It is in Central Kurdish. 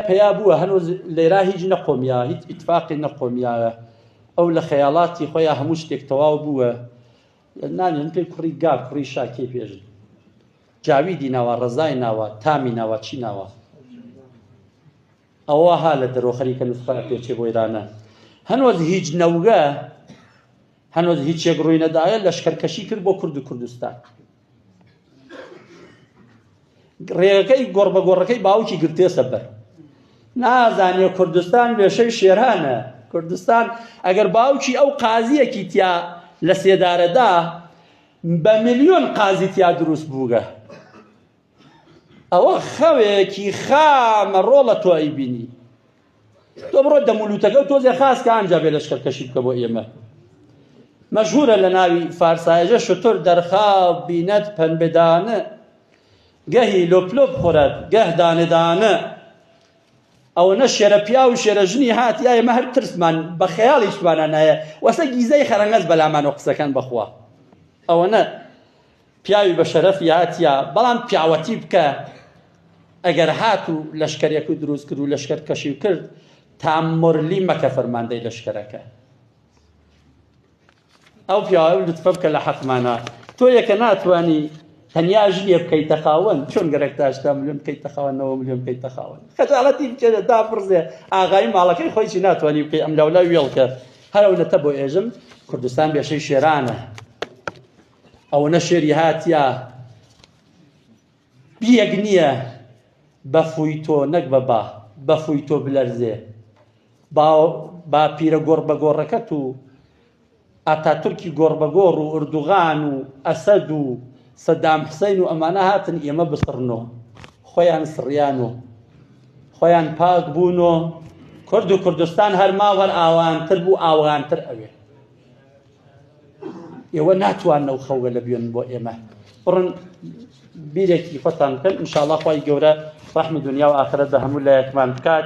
پیا بووە هەنوز لێرا هیچ نەقۆمیا هیچ ئیتفاقی نەقۆمیاوە ئەو لە خەیاڵاتی خۆیان هەموو شتێک تەواو بووە نانێن پێی کوڕی گا کوڕی شاکێ پێش جاویدی ناوە ڕەزای ناوە تامی ناوە چی ناوە ئەوە ها لە دەرۆ خەریکە نوسخە پێچێ بۆ ئێرانە هەنوز هیچ نەوگە هەنوز هیچێک ڕووی نەدایە لەشکەرکەشی کرد بۆ کورد و کوردستان ڕێگەکەی گۆڕبەگۆڕەکەی باوکی گرتێ سەبەر نازانێ کوردستان وێشەی شێرانە کوردستان ئەگەر باوکی ئەو قازیەکی تیا لە سێدارەدا بە ملیۆن قازی تیا دروست بووگە ئەوە خەوێکی خامە ڕۆڵە تۆ ئەیبینی تۆ بڕۆ دەمولوتەکە و تۆزێ خاستکە ئەنجا بێ لەشکەرکەشی بکە بۆ ئێمە مەشهورە لە ناوی فارسایەژە شتۆر دەرخاو بینەت پەنبێدانە گەهی لۆپلۆپ خۆرەت گەه دانەدانە ئەوەنە شێرە پیا و شێرە ژنی هاتیە ئێمە هەر ترسمان بە خەیاڵیشمانە نایە وەسە گیزەی خەرەنگەز بەلامانەوە قسەکان بەخوا ئەوەنە پیاوی بە شەرەفی هاتیە بەڵام پیاوەتی بکە ئەگەر هات و لەشکەرێک و دروست کرد و لەشکەرکەشی کرد تامۆرلی مەکە فەرماندەی لەشکەرەکە ئەو پیاوە لوتفە بکە لە حەقمانە تۆ یەکە ناتوانی تەنیا ژنێ بکەیتە خاوەن چۆن گەرەک تا ملیۆن بکەیتە خاوەنەوە ملیۆن بکەیتە خاوەن خەجاڵەتی بچێتە داپڕزێ ئاغای ماڵەکەی خۆیشی ناتوانی بکەی ئەم لەولا وێڵکە هەرەونەتە بۆ ئێژم کوردستان بێشەی شێرانە ئەوەنە شێری هاتیە بیەک نییە بەفووی تۆ نەک بەبا بەفووی تۆ بلەرزێ با پیرە گۆڕبەگۆڕەکەت و ئاتاتورکی گۆڕبەگۆڕ و ئوردوغان و ئەسەد و سەدام حسەین و ئەمانە هاتن ئێمە بسڕنەوە خۆیان سڕیانەوە خۆیان پاک بوونەوە کورد و کوردستان هەر ماوەر ئاوانتر بوو ئاوانتر ئەوێ ئێوە ناتواننە و خەوگە لە بێن بۆ ئێمە بڕن بیرێکی خۆتان بکەن ئینشاءڵڵا خوای گەورە ڕەحمی دنیا و ئاخرەت بە هەموو لایەکمان بکات